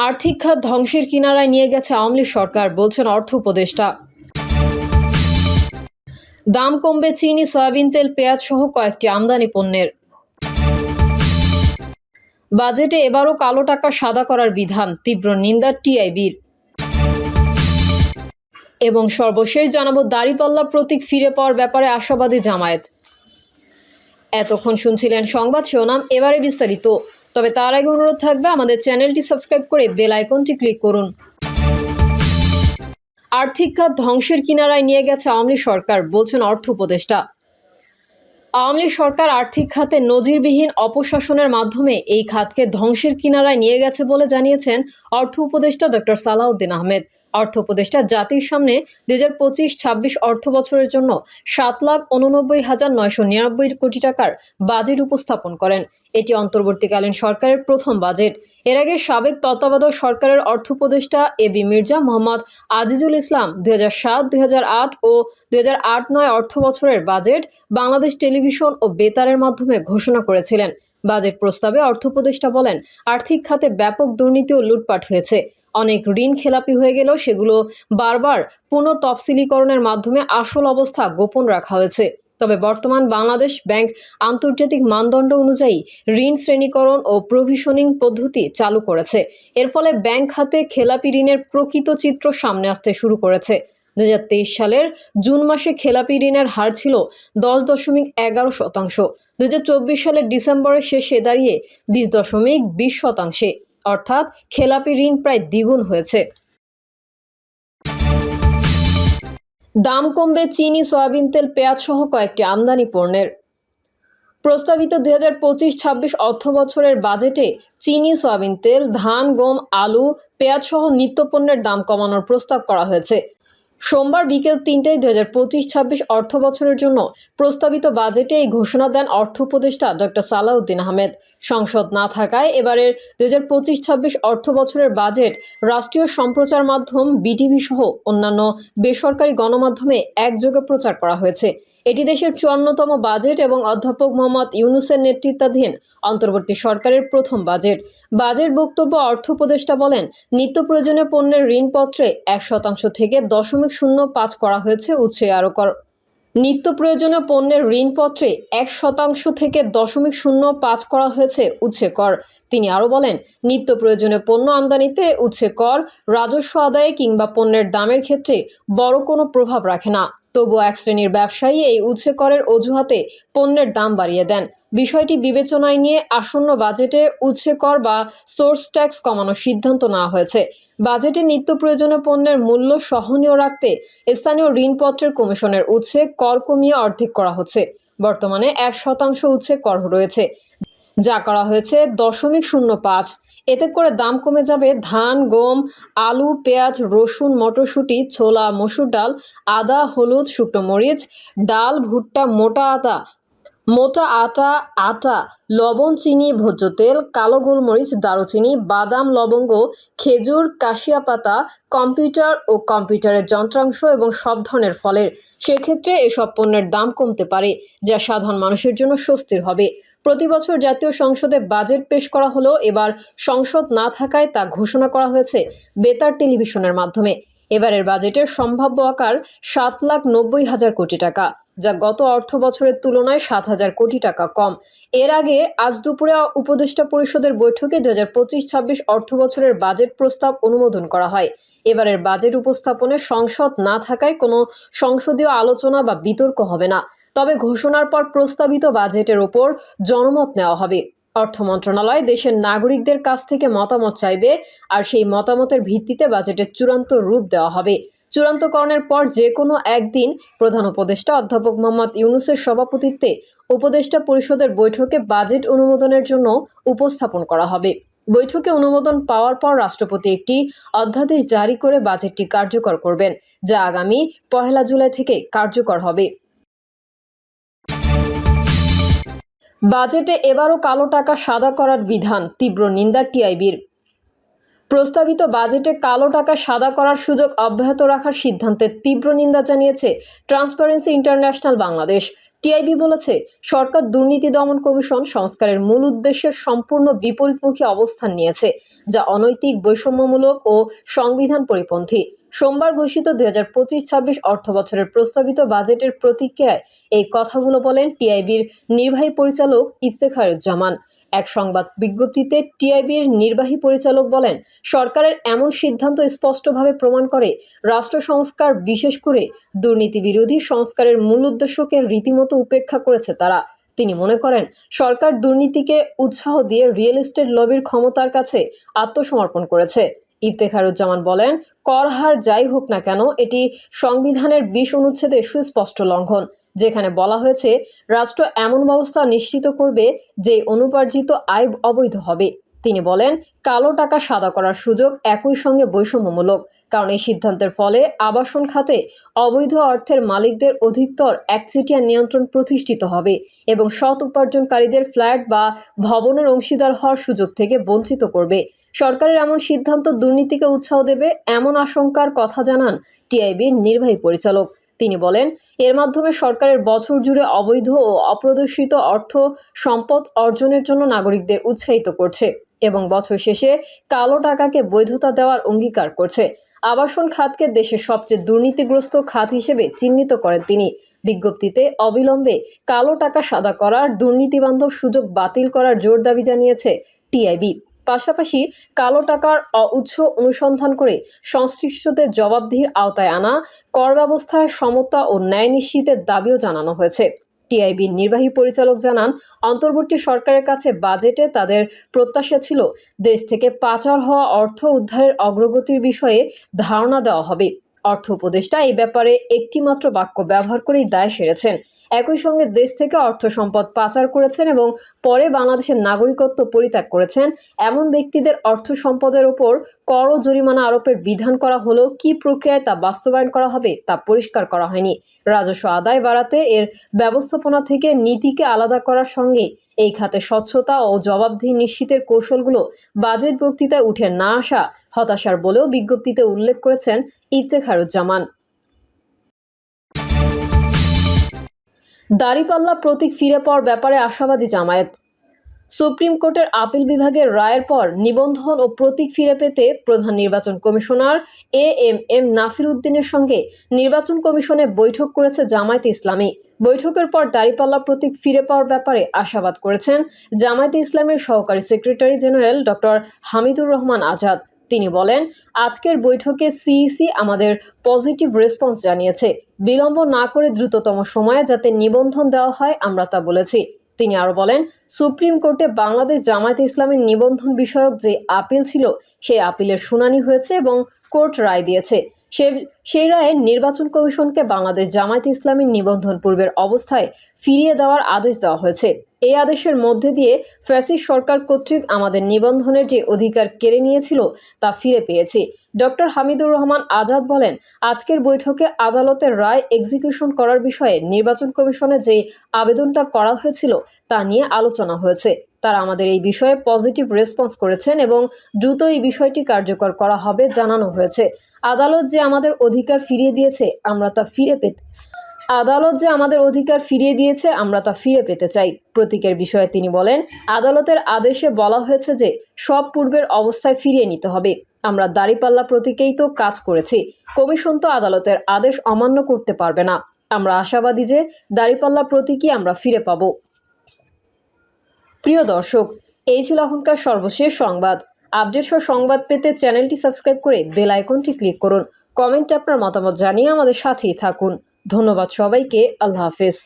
আর্থিক খাত ধ্বংসের কিনারায় নিয়ে গেছে আওয়ামী লীগ সরকার, বলছেন অর্থ উপদেষ্টা। দাম কমবে চিনি, সয়াবিন তেল, পেঁয়াজ সহ কয়েকটি আমদানি পণ্যের। বাজেটে এবারও কালো টাকা সাদা করার বিধান, তীব্র নিন্দা টিআইবির। এবং সর্বশেষ জানাবো দাঁড়িপাল্লা প্রতীক ফিরে পাওয়ার ব্যাপারে আশাবাদী জামায়াত। এতক্ষণ শুনছিলেন সংবাদ শিরোনাম, এবারে বিস্তারিত। তবে তার আগে অনুরোধ থাকবে আমাদের চ্যানেলটি সাবস্ক্রাইব করে বেল আইকনটি ক্লিক করুন। আর্থিক খাত ধ্বংসের কিনারায় নিয়ে গেছে আওয়ামী লীগ সরকার, বলছেন অর্থ উপদেষ্টা। আওয়ামী লীগ সরকার আর্থিক খাতে নজিরবিহীন অপশাসনের মাধ্যমে এই খাতকে ধ্বংসের কিনারায় নিয়ে গেছে বলে জানিয়েছেন অর্থ উপদেষ্টা ডক্টর সালাউদ্দিন আহমেদ। অর্থ উপদেষ্টা জাতির সামনে 2025-26 অর্থ বছরের জন্য 7,89,999 কোটি টাকার বাজেট উপস্থাপন করেন। এটি অন্তর্বর্তীকালীন সরকারের প্রথম বাজেট। এর আগে সাবেক তত্ত্বাবধায়ক সরকারের অর্থ উপদেষ্টা এবি মির্জা মোহাম্মদ আজিজুল ইসলাম 2007-2008 ও 2008-09 অর্থ বছরের বাজেট বাংলাদেশ টেলিভিশন ও বেতারের মাধ্যমে ঘোষণা করেছিলেন। বাজেট প্রস্তাবে অর্থ উপদেষ্টা বলেন, আর্থিক খাতে ব্যাপক দুর্নীতি ও লুটপাট হয়েছে। অনেক ঋণ খেলাপি হয়ে গেলেও সেগুলো বারবার পুনঃতফসিলীকরণের মাধ্যমে আসল অবস্থা গোপন রাখা হয়েছে। তবে বর্তমান বাংলাদেশ ব্যাংক আন্তর্জাতিক মানদণ্ড অনুযায়ী ঋণ শ্রেণীকরণ ও প্রভিশনিং পদ্ধতি চালু করেছে। এর ফলে ব্যাংক খাতে খেলাপি ঋণের প্রকৃত চিত্র সামনে আসতে শুরু করেছে। 2023 সালের জুন মাসে খেলাপি ঋণের হার ছিল 10.11%। 2024 সালের ডিসেম্বরের শেষে দাঁড়িয়ে 20.20%, অর্থাৎ খেলাপি ঋণ প্রায় দ্বিগুণ হয়েছে। দাম কমবে চিনি, সয়াবিন তেল, পেঁয়াজ সহ কয়েকটি আমদানি পণ্যের। প্রস্তাবিত 2025-26 অর্থ বছরের বাজেটে চিনি, সয়াবিন তেল, ধান, গম, আলু, পেঁয়াজ সহ নিত্যপণ্যের দাম কমানোর প্রস্তাব করা হয়েছে। সোমবার বিকেল 3টায় 2025-26 অর্থ বছরের জন্য প্রস্তাবিত বাজেটে এই ঘোষণা দেন অর্থ উপদেষ্টা ডক্টর সালাউদ্দিন আহমেদ। সংসদ না থাকায় এবারের 2025-26 অর্থ বছরের বাজেট রাষ্ট্রীয় সম্প্রচার মাধ্যম বিটিভি সহ অন্যান্য বেসরকারি গণমাধ্যমে একযোগে প্রচার করা হয়েছে। এটি দেশের 54তম বাজেট এবং অধ্যাপক মোহাম্মদ ইউনূসের নেতৃত্বাধীন অন্তর্বর্তী সরকারের প্রথম বাজেট। বাজেট বক্তব্য অর্থ উপদেষ্টা বলেন, নিত্য প্রয়োজনীয় পণ্যের ঋণপত্রে 1% থেকে 0.05 করা হয়েছে উৎসে আরো কর। নিত্য প্রয়োজনীয় পণ্যের ঋণপত্রে 1% থেকে 0.05 করা হয়েছে উৎসে কর। তিনি আরও বলেন, নিত্য প্রয়োজনীয় পণ্য আমদানিতে উৎসে কর রাজস্ব আদায়ে কিংবা পণ্যের দামের ক্ষেত্রে বড় কোনো প্রভাব রাখে না। তবুও এক শ্রেণীর ব্যবসায়ী এই উৎসে করের অজুহাতে পণ্যের দাম বাড়িয়ে দেন। বিষয়টি বিবেচনায় নিয়ে আসন্ন বাজেটে উৎসে কর বা সোর্স ট্যাক্স কমানোর সিদ্ধান্ত নেওয়া হয়েছে। বাজেটে নিত্য প্রয়োজনীয় পণ্যের মূল্য সহনীয় রাখতে স্থানীয় ঋণপত্রের কমিশনের উৎসে কর কমিয়ে অর্ধেক করা হচ্ছে। বর্তমানে 1% উৎসে কর রয়েছে, যা করা হয়েছে 0.05। এতে করে দাম কমে যাবে ধান, গম, আলু, পেঁয়াজ, রসুন, মটরশুঁটি, ছোলা, মসুর ডাল, আদা, হলুদ, শুকনো মরিচ, ডাল, ভুট্টা, মোটা আটা, লবণ, চিনি, ভোজ্য তেল, কালো গোলমরিচ, দারুচিনি, বাদাম, লবঙ্গ, খেজুর, কাশিয়া পাতা, কম্পিউটার ও কম্পিউটারের যন্ত্রাংশ এবং সব ধরনের ফলের। সেক্ষেত্রে এসব পণ্যের দাম কমতে পারে, যা সাধারণ মানুষের জন্য স্বস্তির হবে। প্রতি বছর জাতীয় সংসদে বাজেট পেশ করা হলেও এবার সংসদ না থাকায় তা ঘোষণা করা হয়েছে বেতার টেলিভিশনের মাধ্যমে। এবারের বাজেটের সম্ভাব্য আকার 7,90,000 কোটি টাকা, যা গত অর্থ বছরের তুলনায় 7,000 কোটি টাকা কম। এর আগে আজ দুপুরে উপদেষ্টা পরিষদের বৈঠকে 2025-26 অর্থ বছরের বাজেট প্রস্তাব অনুমোদন করা হয়। এবারের বাজেট উপস্থাপনে সংসদ না থাকায় কোনো সংসদীয় আলোচনা বা বিতর্ক হবে না। তবে ঘোষণার পর প্রস্তাবিত বাজেটের ওপর জনমত নেওয়া হবে। অর্থ মন্ত্রণালয় দেশের নাগরিকদের কাছ থেকে মতামত চাইবে, আর সেই মতামতের ভিত্তিতে বাজেটের চূড়ান্ত রূপ দেওয়া হবে। চূড়ান্তকরণের পর যে কোনো একদিন প্রধান উপদেষ্টা অধ্যাপক মোহাম্মদ ইউনূসের সভাপতিত্বে উপদেষ্টা পরিষদের বৈঠকে বাজেট অনুমোদনের জন্য উপস্থাপন করা হবে। বৈঠকে অনুমোদন পাওয়ার পর রাষ্ট্রপতি একটি অধ্যাদেশ জারি করে বাজেটটি কার্যকর করবেন, যা আগামী 1 জুলাই থেকে কার্যকর হবে। বাজেটে এবারও কালো টাকা সাদা করার বিধান, তীব্র নিন্দা টিআইবির। প্রস্তাবিত বাজেটে কালো টাকা সাদা করার সুযোগ অব্যাহত রাখার সিদ্ধান্তে তীব্র নিন্দা জানিয়েছে ট্রান্সপারেন্সি ইন্টারন্যাশনাল বাংলাদেশ। টিআইবি বলেছে, সরকার দুর্নীতি দমন কমিশন সংস্কারের মূল উদ্দেশ্যের সম্পূর্ণ বিপরীতমুখী অবস্থান নিয়েছে, যা অনৈতিক, বৈষম্যমূলক ও সংবিধান পরিপন্থী। সোমবার ঘোষিত 2025-26 অর্থবছরের প্রস্তাবিত বাজেটের প্রতিক্রিয়ায় এই কথাগুলো বলেন টিআইবির নির্বাহী পরিচালক ইফতেখারুজ্জামান। এক সংবাদ বিজ্ঞপ্তিতে টিআইবির নির্বাহী পরিচালক বলেন, সরকারের এমন সিদ্ধান্ত স্পষ্টভাবে প্রমাণ করে রাষ্ট্র সংস্কার, বিশেষ করে দুর্নীতি বিরোধী সংস্কারের মূল উদ্দেশ্যকে রীতিমতো উপেক্ষা করেছে তারা। তিনি মনে করেন, সরকার দুর্নীতিকে উৎসাহ দিয়ে রিয়েল এস্টেট লবির ক্ষমতার কাছে আত্মসমর্পণ করেছে। ইফতেখারুজ্জামান বলেন, কর হার যাই হোক না কেন, এটি সংবিধানের 20 অনুচ্ছেদে সুস্পষ্ট লঙ্ঘন, যেখানে বলা হয়েছে রাষ্ট্র এমন ব্যবস্থা নিশ্চিত করবে যে অনুপার্জিত আয় অবৈধ হবে। তিনি বলেন, কালো টাকা সাদা করার সুযোগ একই সঙ্গে বৈষম্যমূলক, কারণ এই সিদ্ধান্তের ফলে আবাসন খাতে অবৈধ অর্থের মালিকদের অধিকতর একচেটিয়া নিয়ন্ত্রণ প্রতিষ্ঠিত হবে এবং সৎ উপার্জনকারীদের ফ্ল্যাট বা ভবনের অংশীদার হওয়ার সুযোগ থেকে বঞ্চিত করবে। সরকারের এমন সিদ্ধান্ত দুর্নীতিকে উৎসাহ দেবে এমন আশঙ্কার কথা জানান টিআইবির নির্বাহী পরিচালক। তিনি বলেন, এর মাধ্যমে সরকারের বছর জুড়ে অবৈধ ও অপ্রদর্শিত অর্থ সম্পদ অর্জনের জন্য নাগরিকদের উৎসাহিত করছে এবং বছর শেষে কালো টাকাকে বৈধতা দেওয়ার অঙ্গীকার করছে। আবাসন খাতকে দেশের সবচেয়ে দুর্নীতিগ্রস্ত খাত হিসেবে চিহ্নিত করেন তিনি। বিজ্ঞপ্তিতে অবিলম্বে কালো টাকা সাদা করার, দুর্নীতিবান্ধব সুযোগ বাতিল করার জোর দাবি জানিয়েছে টিআইবি। পাশাপাশি কালো টাকার উৎস অনুসন্ধান করে সংশ্লিষ্টদের জবাবদিহির আওতায় আনা, কর ব্যবস্থায় সমতা ও ন্যায় নিশ্চিতের দাবিও জানানো হয়েছে। টিআইবির নির্বাহী পরিচালক জানান, অন্তর্বর্তী সরকারের কাছে বাজেটে তাদের প্রত্যাশা ছিল দেশ থেকে পাচার হওয়া অর্থ উদ্ধারের অগ্রগতির বিষয়ে ধারণা দেওয়া হবে। অর্থ উপদেষ্টা এই ব্যাপারে একটিমাত্র বাক্য ব্যবহার করেই দায় সেরেছেন। একই সঙ্গে দেশ থেকে অর্থ সম্পদ পাচার করেছেন এবং পরে বাংলাদেশের নাগরিকত্ব পরিত্যাগ করেছেন এমন ব্যক্তিদের অর্থ সম্পদের ওপর কর ও জরিমানা আরোপের বিধান করা হলেও কী প্রক্রিয়ায় তা বাস্তবায়ন করা হবে তা পরিষ্কার করা হয়নি। রাজস্ব আদায় বাড়াতে এর ব্যবস্থাপনা থেকে নীতিকে আলাদা করার সঙ্গে এই খাতে স্বচ্ছতা ও জবাবদিহি নিশ্চিতের কৌশলগুলো বাজেট বক্তৃতায় উঠে না আসা হতাশার বলেও বিজ্ঞপ্তিতে উল্লেখ করেছেন ইফতেখারুজ্জামান। দাঁড়িপাল্লা প্রতীক ফিরে পাওয়ার ব্যাপারে আশাবাদী জামায়াত। সুপ্রিম কোর্টের আপিল বিভাগের রায়ের পর নিবন্ধন ও প্রতীক ফিরে পেতে প্রধান নির্বাচন কমিশনার এএমএম নাসির উদ্দিনের সঙ্গে নির্বাচন কমিশনে বৈঠক করেছে জামায়াতে ইসলামী। বৈঠকের পর দাঁড়িপাল্লা প্রতীক ফিরে পাওয়ার ব্যাপারে আশাবাদ করেছেন জামায়াতে ইসলামীর সহকারী secretary general doctor Hamidur Rahman Azad. তিনি বলেন, আজকের বৈঠকে সিইসি আমাদের পজিটিভ রেসপন্স জানিয়েছে। বিলম্ব না করে দ্রুততম সময়ে যাতে নিবন্ধন দেওয়া হয় আমরা তা বলেছি। তিনি আরও বলেন, সুপ্রিম কোর্টে বাংলাদেশ জামায়াতে ইসলামীর নিবন্ধন বিষয়ক যে আপিল ছিল সেই আপিলের শুনানি হয়েছে এবং কোর্ট রায় দিয়েছে। সেই রায়ে নির্বাচন কমিশনকে বাংলাদেশ জামায়াতে ইসলামীর নিবন্ধন পূর্বের অবস্থায় ফিরিয়ে দেওয়ার আদেশ দেওয়া হয়েছে। এই আদেশের মধ্যে দিয়ে ফ্যাসিস্ট সরকার কর্তৃক আমাদের নিবন্ধনের যে অধিকার কেড়ে নিয়েছিল তা ফিরে পেয়েছি। ডক্টর হামিদুর রহমান আজাদ বলেন, আজকের বৈঠকে আদালতের রায় এক্সিকিউশন করার বিষয়ে নির্বাচন কমিশনে যে আবেদনটা করা হয়েছিল তা নিয়ে আলোচনা হয়েছে। তারা আমাদের এই বিষয়ে পজিটিভ রেসপন্স করেছেন এবং দ্রুত এই বিষয়টি কার্যকর করা হবে জানানো হয়েছে। আদালত যে আমাদের অধিকার ফিরিয়ে দিয়েছে আমরা তা ফিরে পেতে চাই। প্রতীকের বিষয়ে তিনি বলেন, আদালতের আদেশে বলা হয়েছে যে সব পূর্বের অবস্থায় ফিরিয়ে নিতে হবে। আমরা দাঁড়িপাল্লা প্রতীকেই তো কাজ করেছি। কমিশন তো আদালতের আদেশ অমান্য করতে পারবে না। আমরা আশাবাদী যে দাঁড়িপাল্লা প্রতীকই আমরা ফিরে পাব। প্রিয় দর্শক, এই ছিল এখনকার সর্বশেষ সংবাদ। আপডেট সহ সংবাদ পেতে চ্যানেলটি সাবস্ক্রাইব করে বেল আইকনটি ক্লিক করুন। কমেন্টে আপনার মতামত জানিয়ে আমাদের সাথেই থাকুন। ধন্যবাদ সবাইকে। আল্লাহ হাফেজ।